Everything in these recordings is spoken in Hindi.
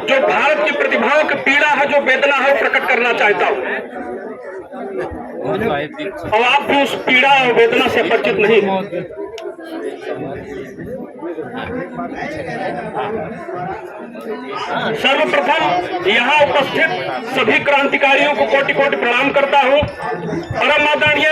जो भारत की प्रतिभाओं की पीड़ा है, जो वेदना है, प्रकट करना चाहता हूँ। और आप भी उस पीड़ा और वेदना से परिचित नहीं। सर्वप्रथम यहाँ उपस्थित सभी क्रांतिकारियों को कोटि कोटि प्रणाम करता हूँ। परम आदरणीय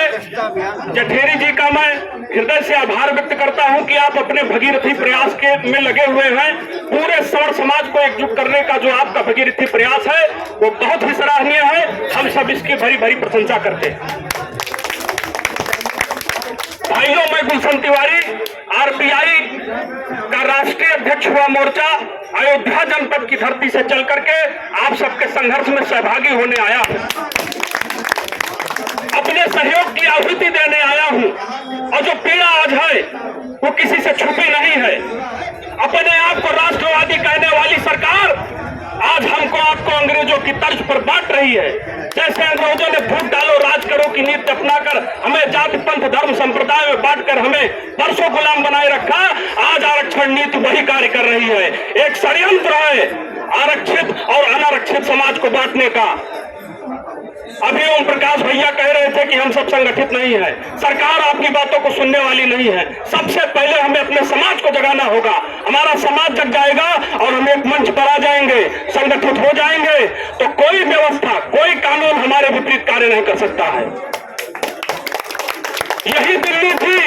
जठेरी जी का मैं हृदय से आभार व्यक्त करता हूँ कि आप अपने भगीरथी प्रयास के में लगे हुए हैं। पूरे सवर्ण समाज को एकजुट करने का जो आपका भगीरथी प्रयास है वो बहुत ही सराहनीय है। हम सब इसकी भरी भरी प्रशंसा करते हैं। भाइयों, मैं गुलशन तिवारी, आरपीआई का राष्ट्रीय अध्यक्ष हुआ मोर्चा अयोध्या जनपद की धरती से चल करके आप सबके संघर्ष में सहभागी होने आया हूं। अपने सहयोग की आहुति देने आया हूं। और जो पीड़ा आज है वो किसी से छुपी नहीं है। अपने आप को राष्ट्रवादी कहने वाली सरकार आज हमको आपको अंग्रेजों की तर्ज पर बांट रही है। जैसे अंग्रेजों ने फूट डालो राज करो की नीति अपनाकर हमें जाति पंथ धर्म संप्रदाय में बांटकर हमें वर्षों गुलाम बनाए रखा, आज आरक्षण नीति वही कार्य कर रही है। एक षड्यंत्र है आरक्षित और अनारक्षित समाज को बांटने का। अभी ओम प्रकाश भैया कह रहे थे कि हम सब संगठित नहीं है। सरकार आपकी बातों को सुनने वाली नहीं है। सबसे पहले हमें अपने समाज को जगाना होगा। हमारा समाज जग जाएगा और हम एक मंच पर आ जाएंगे, संगठित हो जाएंगे, तो कोई व्यवस्था कोई कानून हमारे विपरीत कार्य नहीं कर सकता है। यही दिल्ली थी,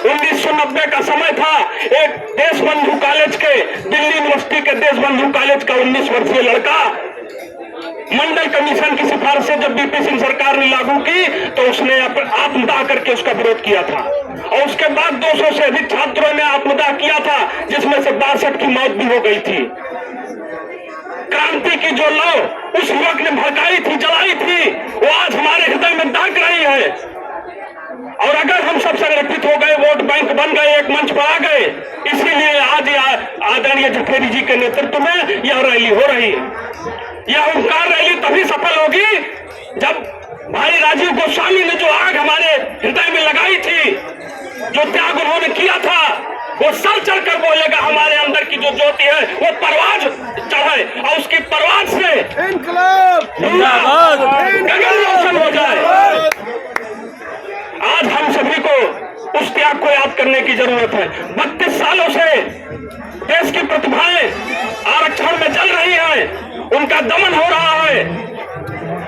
1990 का समय था। एक देशबंधु कॉलेज के, दिल्ली यूनिवर्सिटी के देशबंधु कॉलेज का 19 वर्षीय लड़का मंडल कमीशन की सिफारिश से जब बीपी सिंह सरकार ने लागू की तो उसने आत्मदाह करके उसका विरोध किया था। और उसके बाद 200 से अधिक छात्रों ने आत्मदाह किया था, जिसमें से 62 की मौत भी हो गई थी। क्रांति की जो लौ उस युवक ने भड़काई थी, जलाई थी, वो आज हमारे हृदय में दाग रही है। और अगर हम सब संगठित हो गए, वोट बैंक बन गए, एक मंच पर आ गए, इसीलिए आज आदरणीय जठेरी जी के नेतृत्व में यह रैली हो रही है। यह ओंकार रैली तभी सफल होगी जब भाई राजीव गोस्वामी ने जो आग हमारे हृदय में लगाई थी, जो त्याग उन्होंने किया था, वो सर चढ़कर बोलेगा हमारे अंदर की जो ज्योति है वो परवाज चढ़े और उसकी परवाज से गगन रोशन हो जाए। आज हम सभी को उस त्याग को याद करने की जरूरत है। 32 सालों से देश की प्रतिभाएं आरक्षण में जल रही हैं, उनका दमन हो रहा है।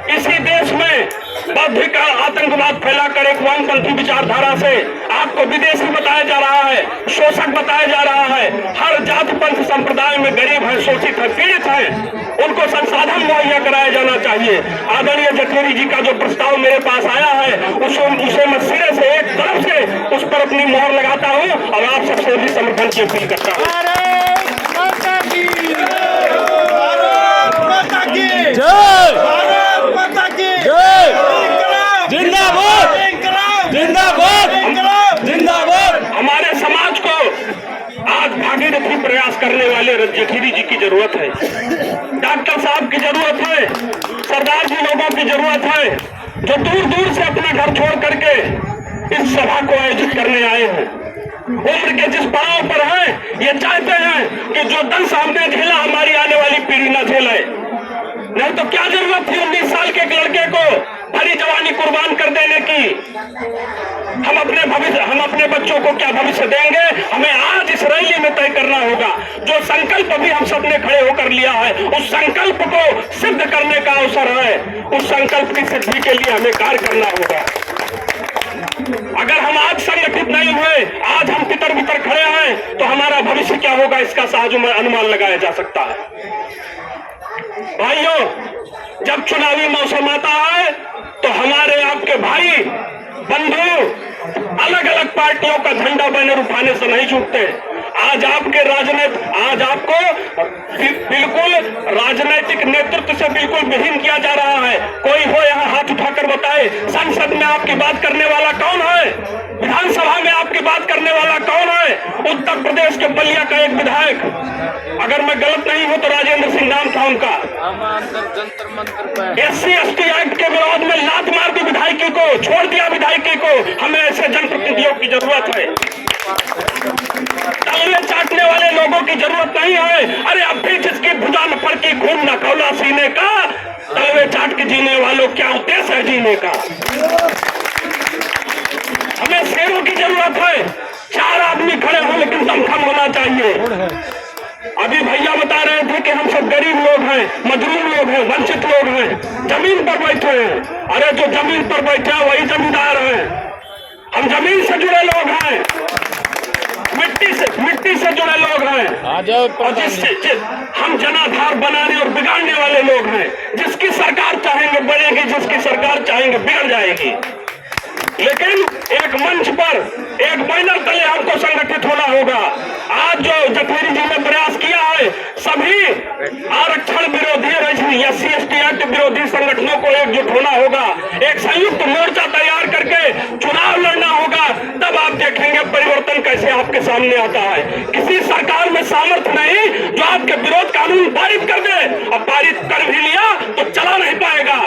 इसी देश में बौद्धिक आतंकवाद फैलाकर एक वामपंथी विचारधारा से आपको विदेशी बताया जा रहा है, शोषक बताया जा रहा है। हर जाति पंथ संप्रदाय में गरीब है, शोषित है, पीड़ित है, उनको संसाधन मुहैया कराया जाना चाहिए। आदरणीय जठेरी जी का जो प्रस्ताव मेरे पास आया है उसे मैं सिरे से एक तरफ से उस पर अपनी मोहर लगाता हूँ और आप सबसे भी समर्थन की अपील करता हूँ। जिंदाबाद जिंदाबाद जिंदाबाद। हमारे समाज को आज भागीरथी प्रयास करने वाले जठेरी जी की जरूरत है, डॉक्टर साहब की जरूरत है, सरदार जी लोगों की जरूरत है, जो दूर दूर से अपना घर छोड़ करके इस सभा को आयोजित करने आए हैं। उम्र के जिस पड़ाव पर हैं, ये चाहते हैं कि जो दंश हमने झेला हमारी आने वाली पीढ़ी न झेले। नहीं तो क्या जरूरत थी 19 साल के एक लड़के को भरी जवानी कुर्बान कर देने की। हम अपने बच्चों को क्या भविष्य देंगे, हमें आज इस रैली में तय करना होगा। जो संकल्प अभी हम सबने खड़े होकर लिया है, उस संकल्प को सिद्ध करने का अवसर है। उस संकल्प की सिद्धि के लिए हमें कार्य करना होगा। अगर हम आज संगठित नहीं हुए, आज हम तितर बितर खड़े हैं, तो हमारा भविष्य क्या होगा इसका सहज अनुमान लगाया जा सकता है। भाइयों, जब चुनावी मौसम आता है तो हमारे आपके भाई बंधु अलग अलग पार्टियों का झंडा बैनर उठाने से नहीं छूटते। आज आपके आज आपको बिल्कुल राजनीतिक नेतृत्व से बिल्कुल विहीन किया जा रहा है। कोई हो यहाँ हाथ उठाकर बताए, संसद में आपकी बात करने वाला कौन है? विधानसभा में आपकी बात करने वाला कौन है? उत्तर प्रदेश के बलिया का एक विधायक, अगर मैं गलत नहीं हूं तो राजेंद्र सिंह नाम था उनका, SC ST एक्ट के विरोध में लात मार दी विधायकी को, छोड़ दिया विधायकी को। हमें ऐसे जनप्रतिनिधियों की जरूरत है, तलवे चाटने वाले लोगों की जरूरत नहीं है। अरे अब भी जिसकी भुजा में फड़की खून न खौला सीने का, तलवे चाट के जीने वालों क्या उद्देश्य है जीने का। हमें शेरों की जरूरत है, 4 आदमी खड़े हो लेकिन दमखम होना चाहिए। अभी भैया बता रहे थे कि हम सब गरीब लोग हैं, मजदूर लोग हैं, वंचित लोग हैं, जमीन पर बैठे हैं। अरे जो जमीन पर बैठे हैं वही जमींदार हैं। हम जमीन से जुड़े लोग हैं, मिट्टी से जुड़े लोग हैं, और जिससे हम जनाधार बनाने और बिगाड़ने वाले लोग हैं। जिसकी सरकार चाहेंगे बढ़ेगी, जिसकी सरकार चाहेंगे बिगड़ जाएगी। लेकिन एक मंच पर, एक बैनर तले हमको संगठित होना होगा। आज जो जठेरी जी ने प्रयास किया है, सभी आरक्षण विरोधी SC/ST एक्ट विरोधी संगठनों को एकजुट होना होगा, एक संयुक्त मोर्चा तैयार करके चुनाव लड़ना होगा। तब आप देखेंगे परिवर्तन कैसे आपके सामने आता है। किसी सरकार में सामर्थ्य नहीं जो आपके विरोध कानून पारित कर दे, और पारित कर भी लिया तो चला नहीं पाएगा।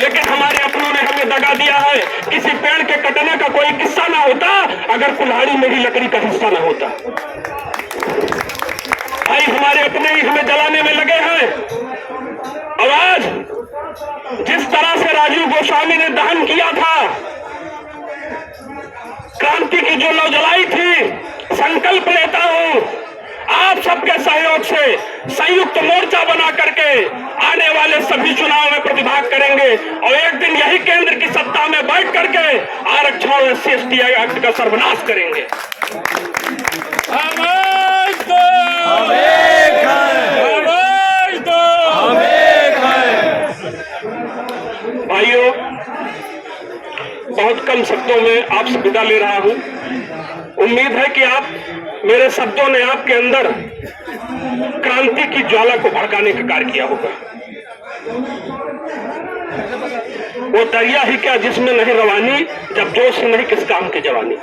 लेकिन हमारे अपनों ने हमें दगा दिया है। किसी पेड़ के कटने का कोई किस्सा ना होता अगर कुल्हाड़ी में ही लकड़ी का हिस्सा ना होता। भाई हमारे अपने ही हमें जलाने में लगे हैं। अब आज जिस तरह से राजीव गोस्वामी ने दहन किया था, क्रांति की जो लौ जलाई थी, संकल्प लेता हूं आप सबके सहयोग से संयुक्त मोर्चा बना करके आने वाले सभी चुनाव में प्रतिभाग करेंगे, और एक दिन यही केंद्र की सत्ता में बैठ करके आरक्षण और SC/ST एक्ट का सर्वनाश करेंगे। भाइयों, बहुत कम शब्दों में आपसे विदा ले रहा हूं। उम्मीद है कि आप मेरे शब्दों ने आपके अंदर क्रांति की ज्वाला को भड़काने का कार्य किया होगा। वो दरिया ही क्या जिसमें नहीं रवानी, जब जोश नहीं किस काम की जवानी।